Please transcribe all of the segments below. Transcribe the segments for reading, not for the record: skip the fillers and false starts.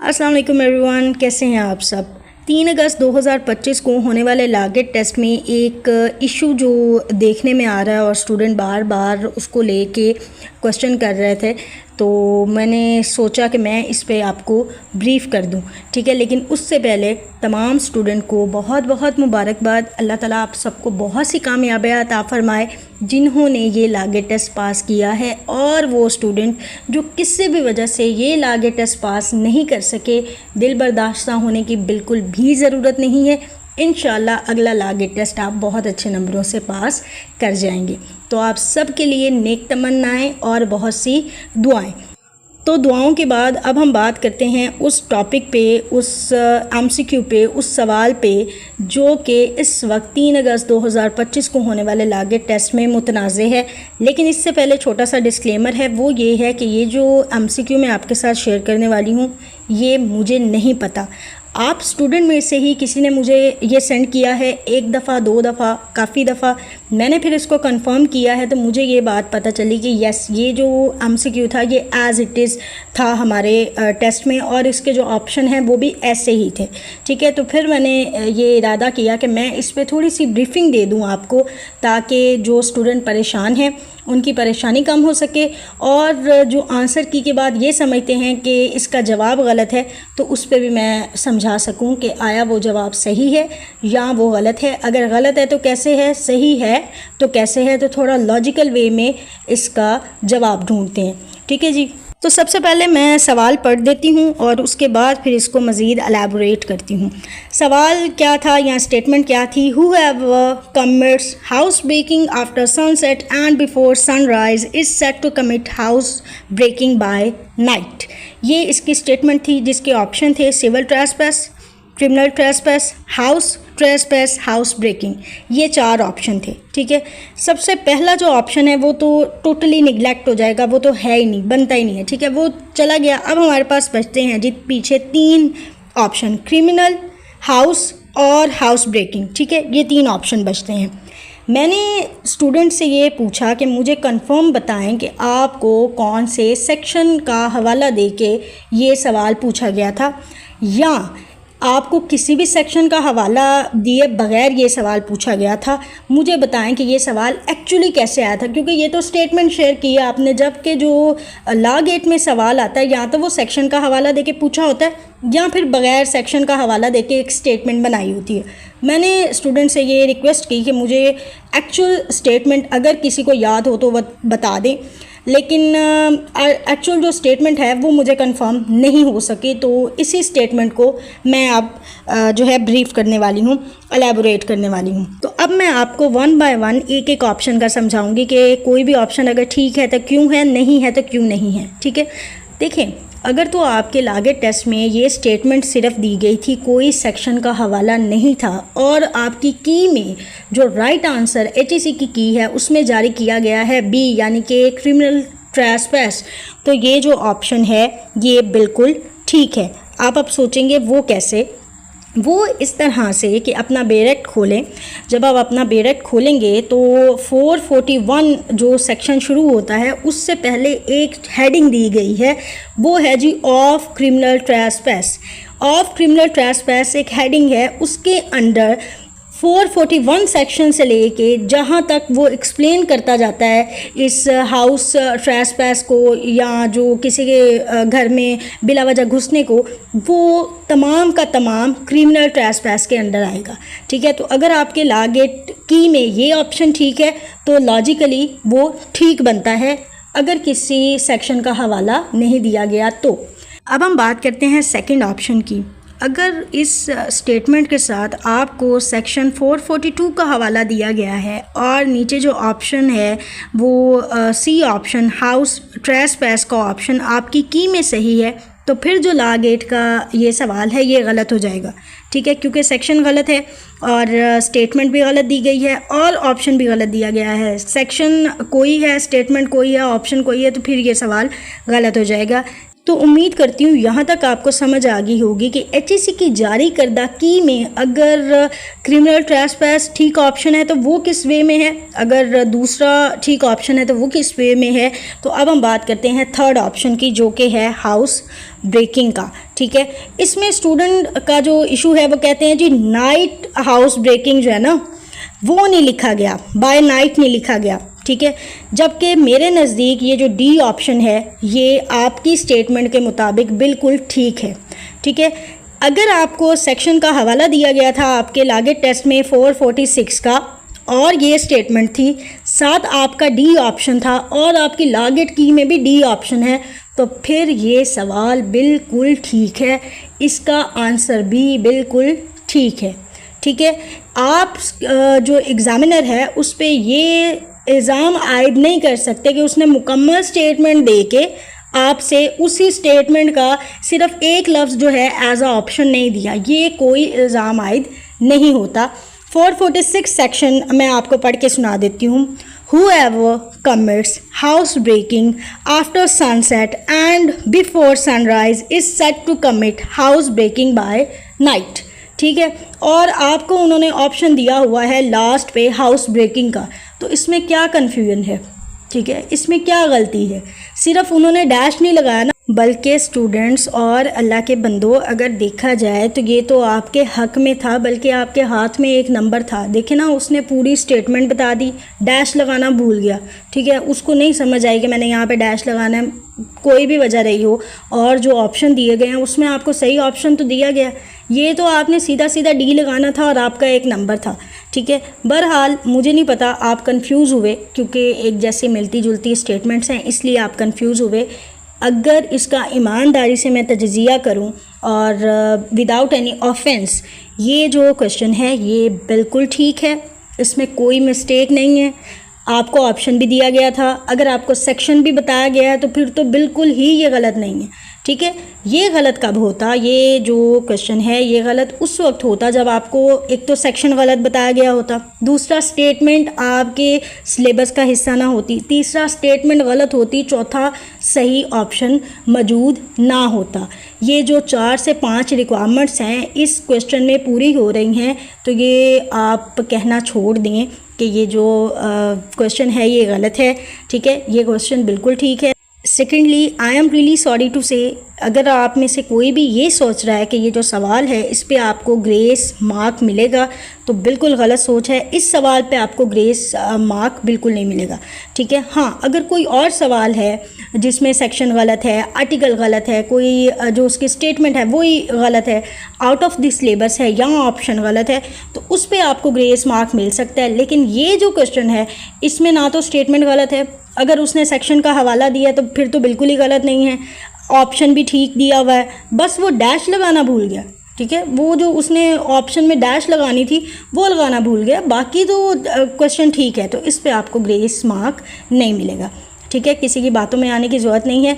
अस्सलाम वालेकुम एवरीवन, कैसे हैं आप सब। 3 अगस्त 2025 को होने वाले लागेट टेस्ट में एक इशू जो देखने में आ रहा है और स्टूडेंट बार बार उसको लेके क्वेश्चन कर रहे थे, तो मैंने सोचा कि मैं इस पे आपको ब्रीफ़ कर दूं, ठीक है। लेकिन उससे पहले तमाम स्टूडेंट को बहुत बहुत मुबारकबाद। अल्लाह ताला आप सबको बहुत सी कामयाबियाँ अता फ़रमाए जिन्होंने ये लागेट टेस्ट पास किया है, और वो स्टूडेंट जो किसी भी वजह से ये लागेट टेस्ट पास नहीं कर सके, दिल बर्दाश्त होने की बिल्कुल भी ज़रूरत नहीं है। इंशाल्लाह अगला लागेट टेस्ट आप बहुत अच्छे नंबरों से पास कर जाएंगे। तो आप सब के लिए नेक तमन्नाएं और बहुत सी दुआएं। तो दुआओं के बाद अब हम बात करते हैं उस टॉपिक पे, उस एमसीक्यू पे, उस सवाल पे जो कि इस वक्त 3 अगस्त 2025 को होने वाले लागेट टेस्ट में मुतनाज़ है। लेकिन इससे पहले छोटा सा डिस्क्लेमर है, वो ये है कि ये जो एमसीक्यू मैं आपके साथ शेयर करने वाली हूँ ये मुझे नहीं पता। आप स्टूडेंट में से ही किसी ने मुझे ये सेंड किया है, एक दफ़ा, 2 दफ़ा, काफ़ी दफ़ा मैंने फिर इसको कंफर्म किया है, तो मुझे ये बात पता चली कि यस, ये जो एमसीक्यू था ये एज़ इट इज़ था हमारे टेस्ट में, और इसके जो ऑप्शन हैं वो भी ऐसे ही थे, ठीक है। तो फिर मैंने ये इरादा किया कि मैं इस पर थोड़ी सी ब्रीफिंग दे दूँ आपको, ताकि जो स्टूडेंट परेशान हैं उनकी परेशानी कम हो सके, और जो आंसर की के बाद ये समझते हैं कि इसका जवाब गलत है, तो उस पर भी मैं समझा सकूं कि आया वो जवाब सही है या वो गलत है। अगर गलत है तो कैसे है, सही है तो कैसे है, तो थोड़ा लॉजिकल वे में इसका जवाब ढूंढते हैं, ठीक है जी। तो सबसे पहले मैं सवाल पढ़ देती हूँ और उसके बाद फिर इसको मज़ीद एलैबोरेट करती हूँ। सवाल क्या था या स्टेटमेंट क्या थी? Who have commits house breaking after sunset and before sunrise is set to commit house breaking by night. ये इसकी स्टेटमेंट थी, जिसके ऑप्शन थे civil trespass, criminal trespass, house trespass, house breaking. ये 4 ऑप्शन थे, ठीक है। सबसे पहला जो ऑप्शन है वो तो टोटली निगलेक्ट हो जाएगा, वो तो है ही नहीं, बनता ही नहीं है, ठीक है, वो चला गया। अब हमारे पास बचते हैं जी पीछे 3 ऑप्शन, क्रिमिनल, हाउस और हाउस ब्रेकिंग, ठीक है। ये 3 ऑप्शन बचते हैं। मैंने स्टूडेंट से ये पूछा कि मुझे कंफर्म बताएं कि आपको कौन से सेक्शन का हवाला देके ये सवाल पूछा गया था, या आपको किसी भी सेक्शन का हवाला दिए बगैर ये सवाल पूछा गया था। मुझे बताएं कि ये सवाल एक्चुअली कैसे आया था, क्योंकि ये तो स्टेटमेंट शेयर किया आपने, जबकि जो लॉ गेट में सवाल आता है या तो वो सेक्शन का हवाला देके पूछा होता है या फिर बगैर सेक्शन का हवाला देके एक स्टेटमेंट बनाई होती है। मैंने स्टूडेंट से ये रिक्वेस्ट की कि मुझे एक्चुअल स्टेटमेंट अगर किसी को याद हो तो बता दें, लेकिन एक्चुअल जो स्टेटमेंट है वो मुझे कंफर्म नहीं हो सकी। तो इसी स्टेटमेंट को मैं अब जो है ब्रीफ करने वाली हूँ, एलैबोरेट करने वाली हूँ। तो अब मैं आपको 1 बाय 1 एक एक ऑप्शन का समझाऊंगी कि कोई भी ऑप्शन अगर ठीक है तो क्यों है, नहीं है तो क्यों नहीं है, ठीक है। देखें, अगर तो आपके लागेट टेस्ट में ये स्टेटमेंट सिर्फ दी गई थी, कोई सेक्शन का हवाला नहीं था, और आपकी की में जो राइट आंसर एचईसी की की है उसमें जारी किया गया है बी, यानी कि क्रिमिनल ट्रेसपैस, तो ये जो ऑप्शन है ये बिल्कुल ठीक है। आप अब सोचेंगे वो कैसे? वो इस तरह से कि अपना बेरेक्ट खोलें। जब आप अपना बेरेक्ट खोलेंगे तो 441 जो सेक्शन शुरू होता है उससे पहले एक हेडिंग दी गई है, वो है जी ऑफ क्रिमिनल ट्रेसपैस। ऑफ क्रिमिनल ट्रेसपैस एक हेडिंग है, उसके अंडर 441 सेक्शन से लेके जहाँ तक वो एक्सप्लेन करता जाता है इस हाउस ट्रेसपैस को, या जो किसी के घर में बिला वजह घुसने को, वो तमाम का तमाम क्रिमिनल ट्रेसपैस के अंडर आएगा, ठीक है। तो अगर आपके लागेट की में ये ऑप्शन ठीक है तो लॉजिकली वो ठीक बनता है, अगर किसी सेक्शन का हवाला नहीं दिया गया तो। अब हम बात करते हैं सेकंड ऑप्शन की। अगर इस स्टेटमेंट के साथ आपको सेक्शन 442 का हवाला दिया गया है और नीचे जो ऑप्शन है वो सी ऑप्शन, हाउस ट्रेसपैस का ऑप्शन आपकी की में सही है, तो फिर जो लॉ गेट का ये सवाल है ये गलत हो जाएगा, ठीक है, क्योंकि सेक्शन गलत है और स्टेटमेंट भी गलत दी गई है और ऑप्शन भी गलत दिया गया है। सेक्शन कोई है, स्टेटमेंट कोई है, ऑप्शन कोई है, तो फिर ये सवाल गलत हो जाएगा। तो उम्मीद करती हूँ यहाँ तक आपको समझ आ गई होगी कि एचईसी की जारी करदा की में अगर क्रिमिनल ट्रेसपैस ठीक ऑप्शन है तो वो किस वे में है, अगर दूसरा ठीक ऑप्शन है तो वो किस वे में है। तो अब हम बात करते हैं थर्ड ऑप्शन की, जो कि है हाउस ब्रेकिंग का। ठीक है, इसमें स्टूडेंट का जो इशू है वो कहते हैं जी नाइट हाउस ब्रेकिंग जो है ना वो नहीं लिखा गया, बाय नाइट नहीं लिखा गया। ठीक है, जबकि मेरे नज़दीक ये जो डी ऑप्शन है ये आपकी स्टेटमेंट के मुताबिक बिल्कुल ठीक है। ठीक है, अगर आपको सेक्शन का हवाला दिया गया था आपके लागेट टेस्ट में 446 का और ये स्टेटमेंट थी, साथ आपका डी ऑप्शन था और आपकी लागेट की में भी डी ऑप्शन है, तो फिर ये सवाल बिल्कुल ठीक है, इसका आंसर भी बिल्कुल ठीक है। ठीक है, आप जो एग्ज़ामिनर है उस पर ये इल्ज़ाम आयद नहीं कर सकते कि उसने मुकम्मल स्टेटमेंट दे के आपसे उसी स्टेटमेंट का सिर्फ एक लफ्ज़ जो है एज आ ऑप्शन नहीं दिया, ये कोई इल्ज़ाम आयद नहीं होता। 446 सेक्शन मैं आपको पढ़ के सुना देती हूँ। Whoever commits house breaking after sunset and before sunrise is said to commit house breaking by night। ठीक है, और आपको उन्होंने ऑप्शन दिया हुआ है लास्ट पे हाउस ब्रेकिंग का, तो इसमें क्या कन्फ्यूजन है? ठीक है, इसमें क्या गलती है? सिर्फ उन्होंने डैश नहीं लगाया ना, बल्कि स्टूडेंट्स और अल्लाह के बंदो अगर देखा जाए तो ये तो आपके हक में था, बल्कि आपके हाथ में एक नंबर था। देखे ना, उसने पूरी स्टेटमेंट बता दी, डैश लगाना भूल गया। ठीक है, उसको नहीं समझ आई कि मैंने यहाँ पे डैश लगाना है, कोई भी वजह रही हो, और जो ऑप्शन दिए गए हैं उसमें आपको सही ऑप्शन तो दिया गया, ये तो आपने सीधा सीधा डी लगाना था और आपका एक नंबर था। ठीक है, बहरहाल मुझे नहीं पता, आप कंफ्यूज हुए क्योंकि एक जैसी मिलती जुलती स्टेटमेंट्स हैं, इसलिए आप कंफ्यूज हुए। अगर इसका ईमानदारी से मैं तजज़िया करूं और विदाउट एनी ऑफेंस, ये जो क्वेश्चन है ये बिल्कुल ठीक है, इसमें कोई मिस्टेक नहीं है। आपको ऑप्शन भी दिया गया था, अगर आपको सेक्शन भी बताया गया है तो फिर तो बिल्कुल ही ये गलत नहीं है। ठीक है, ये गलत कब होता, ये जो क्वेश्चन है ये गलत उस वक्त होता जब आपको एक तो सेक्शन गलत बताया गया होता, दूसरा स्टेटमेंट आपके सिलेबस का हिस्सा ना होती, तीसरा स्टेटमेंट गलत होती, चौथा सही ऑप्शन मौजूद ना होता। ये जो 4 से 5 रिक्वायरमेंट्स हैं इस क्वेश्चन में पूरी हो रही हैं, तो ये आप कहना छोड़ दें कि ये जो क्वेश्चन है ये गलत है। ठीक है, ये क्वेश्चन बिल्कुल ठीक है। Secondly, I am really sorry to say, अगर आप में से कोई भी ये सोच रहा है कि ये जो सवाल है इस पे आपको ग्रेस मार्क मिलेगा, तो बिल्कुल गलत सोच है। इस सवाल पे आपको ग्रेस मार्क बिल्कुल नहीं मिलेगा। ठीक है, हाँ, अगर कोई और सवाल है जिसमें सेक्शन गलत है, आर्टिकल गलत है, कोई जो उसकी स्टेटमेंट है वही गलत है, आउट ऑफ द सिलेबस है या ऑप्शन गलत है, तो उस पर आपको ग्रेस मार्क मिल सकता है। लेकिन ये जो क्वेश्चन है इसमें ना तो स्टेटमेंट गलत है, अगर उसने सेक्शन का हवाला दिया तो फिर तो बिल्कुल ही गलत नहीं है, ऑप्शन भी ठीक दिया हुआ है, बस वो डैश लगाना भूल गया। ठीक है, वो जो उसने ऑप्शन में डैश लगानी थी वो लगाना भूल गया, बाकी तो क्वेश्चन ठीक है, तो इस पे आपको ग्रेस मार्क नहीं मिलेगा। ठीक है, किसी की बातों में आने की ज़रूरत नहीं है।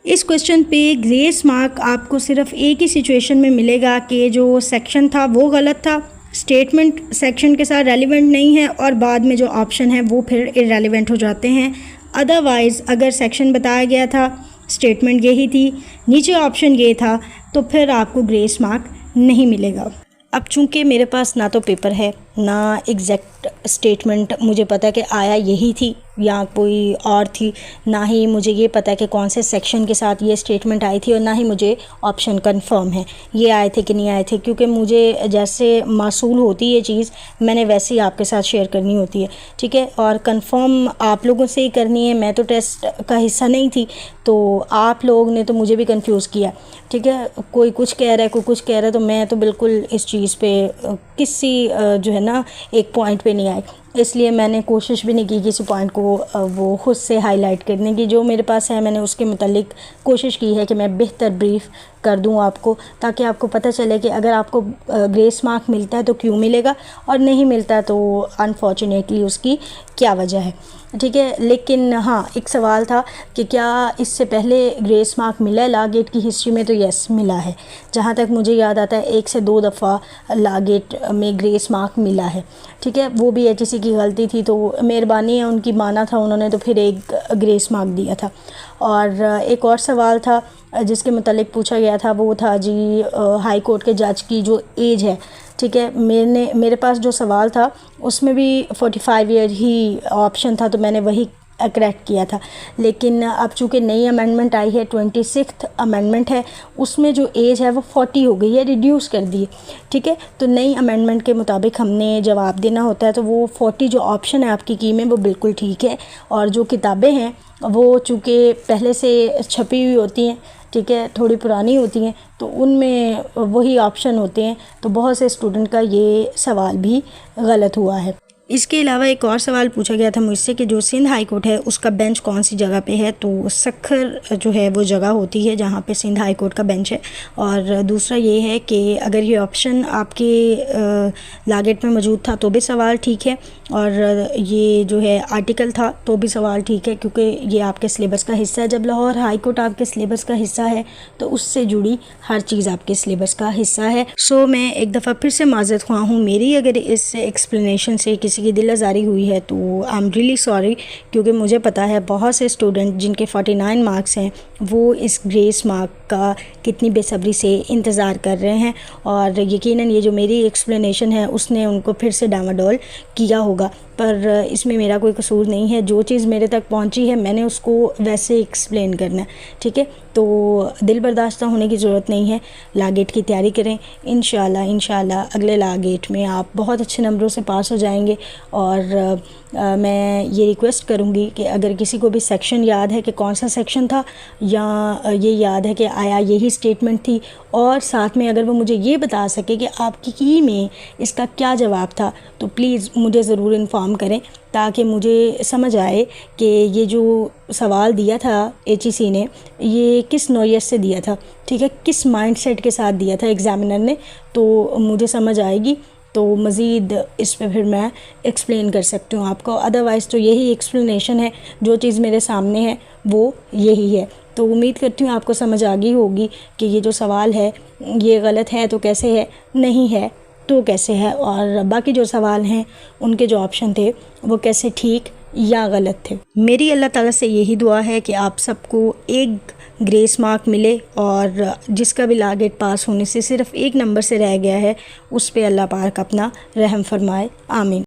इस क्वेश्चन पे ग्रेस मार्क आपको सिर्फ एक ही सिचुएशन में मिलेगा कि जो सेक्शन था वो गलत था, स्टेटमेंट सेक्शन के साथ रेलिवेंट नहीं है और बाद में जो ऑप्शन है वो फिर इररेलेवेंट हो जाते हैं। अदरवाइज़ अगर सेक्शन बताया गया था, स्टेटमेंट यही थी, नीचे ऑप्शन ये था, तो फिर आपको ग्रेस मार्क नहीं मिलेगा। अब चूँकि मेरे पास ना तो पेपर है ना एग्जैक्ट स्टेटमेंट मुझे पता है कि आया यही थी या कोई और थी, ना ही मुझे ये पता है कि कौन से सेक्शन के साथ ये स्टेटमेंट आई थी, और ना ही मुझे ऑप्शन कंफर्म है ये आए थे कि नहीं आए थे, क्योंकि मुझे जैसे मासूल होती ये चीज़ मैंने वैसे ही आपके साथ शेयर करनी होती है। ठीक है, और कंफर्म आप लोगों से ही करनी है, मैं तो टेस्ट का हिस्सा नहीं थी, तो आप लोग ने तो मुझे भी कंफ्यूज किया। ठीक है, कोई कुछ कह रहा है, कोई कुछ कह रहा है, तो मैं तो बिल्कुल इस चीज़ पे किसी जो है ना एक पॉइंट पे नहीं आई, इसलिए मैंने कोशिश भी नहीं की किसी पॉइंट को वो खुद से हाईलाइट करने की। जो मेरे पास है मैंने उसके मुतालिक कोशिश की है कि मैं बेहतर ब्रीफ कर दूं आपको, ताकि आपको पता चले कि अगर आपको ग्रेस मार्क मिलता है तो क्यों मिलेगा और नहीं मिलता तो अनफॉर्चुनेटली उसकी क्या वजह है। ठीक है, लेकिन हाँ, एक सवाल था कि क्या इससे पहले ग्रेस मार्क मिला है लॉ गेट की हिस्ट्री में, तो यस मिला है। जहाँ तक मुझे याद आता है 1 से 2 दफ़ा लॉ गेट में ग्रेस मार्क मिला है। ठीक है, वो भी एचईसी की गलती थी, तो मेहरबानी है उनकी, माना था उन्होंने, तो फिर एक ग्रेस मार्क दिया था। और एक और सवाल था जिसके मतलब पूछा गया था, वो था जी हाई कोर्ट के जज की जो एज है, ठीक है। मेरे पास जो सवाल था उसमें भी 45 ईयर ही ऑप्शन था, तो मैंने वही करेक्ट किया था। लेकिन अब चूँकि नई अमेंडमेंट आई है, 26th अमेंडमेंट है, उसमें जो एज है वो 40 हो गई है, रिड्यूस कर दी है, ठीक है। तो नई अमेंडमेंट के मुताबिक हमने जवाब देना होता है, तो वो 40 जो ऑप्शन है आपकी की में वो बिल्कुल ठीक है। और जो किताबें हैं वो चूँकि पहले से छपी हुई होती हैं, ठीक है, थोड़ी पुरानी होती हैं, तो उनमें वही ऑप्शन होते हैं, तो बहुत से स्टूडेंट का ये सवाल भी गलत हुआ है। इसके अलावा एक और सवाल पूछा गया था मुझसे कि जो सिंध हाई कोर्ट है उसका बेंच कौन सी जगह पे है, तो सक्खर जो है वो जगह होती है जहाँ पे सिंध हाई कोर्ट का बेंच है। और दूसरा ये है कि अगर ये ऑप्शन आपके लागेट में मौजूद था तो भी सवाल ठीक है, और ये जो है आर्टिकल था तो भी सवाल ठीक है, क्योंकि ये आपके सिलेबस का हिस्सा है। जब लाहौर हाई कोर्ट आपके सिलेबस का हिस्सा है तो उससे जुड़ी हर चीज़ आपके सिलेबस का हिस्सा है। सो मैं एक दफ़ा फिर से माज़रत ख्वाह हूँ, मेरी अगर इस एक्सप्लेनेशन से किसी की दिल आज़ारी हुई है तो आई एम रियली सॉरी, क्योंकि मुझे पता है बहुत से स्टूडेंट जिनके 49 मार्क्स हैं वो इस ग्रेस मार्क का कितनी बेसब्री से इंतज़ार कर रहे हैं, और यकीनन ये जो मेरी एक्सप्लेनेशन है उसने उनको फिर से डामाडोल किया होगा, पर इसमें मेरा कोई कसूर नहीं है। जो चीज़ मेरे तक पहुंची है मैंने उसको वैसे एक्सप्लेन करना है, ठीक है। तो दिल बर्दाश्त होने की ज़रूरत नहीं है, लागेट की तैयारी करें। इंशाल्लाह अगले लागेट में आप बहुत अच्छे नंबरों से पास हो जाएंगे। और मैं ये रिक्वेस्ट करूँगी कि अगर किसी को भी सेक्शन याद है कि कौन सा सेक्शन था, या ये याद है कि आया यही स्टेटमेंट थी, और साथ में अगर वो मुझे ये बता सके कि आपकी की में इसका क्या जवाब था, तो प्लीज़ मुझे ज़रूर इन्फॉर्म करें, ताकि मुझे समझ आए कि ये जो सवाल दिया था HEC ने ये किस नौयत से दिया था, ठीक है, किस माइंडसेट के साथ दिया था एग्ज़ामिनर ने, तो मुझे समझ आएगी, तो मज़ीद इस पे फिर मैं एक्सप्लेन कर सकती हूँ आपको। अदरवाइज़ तो यही एक्सप्लेनेशन है, जो चीज़ मेरे सामने है वो यही है। तो उम्मीद करती हूँ आपको समझ आ गई होगी कि ये जो सवाल है ये गलत है तो कैसे है, नहीं है तो कैसे है, और बाकी जो सवाल हैं उनके जो ऑप्शन थे वो कैसे ठीक या गलत थे। मेरी अल्लाह ताला से यही दुआ है कि आप सबको एक ग्रेस मार्क मिले, और जिसका भी लागेट पास होने से सिर्फ़ एक नंबर से रह गया है उस पे अल्लाह पाक अपना रहम फरमाए। आमीन।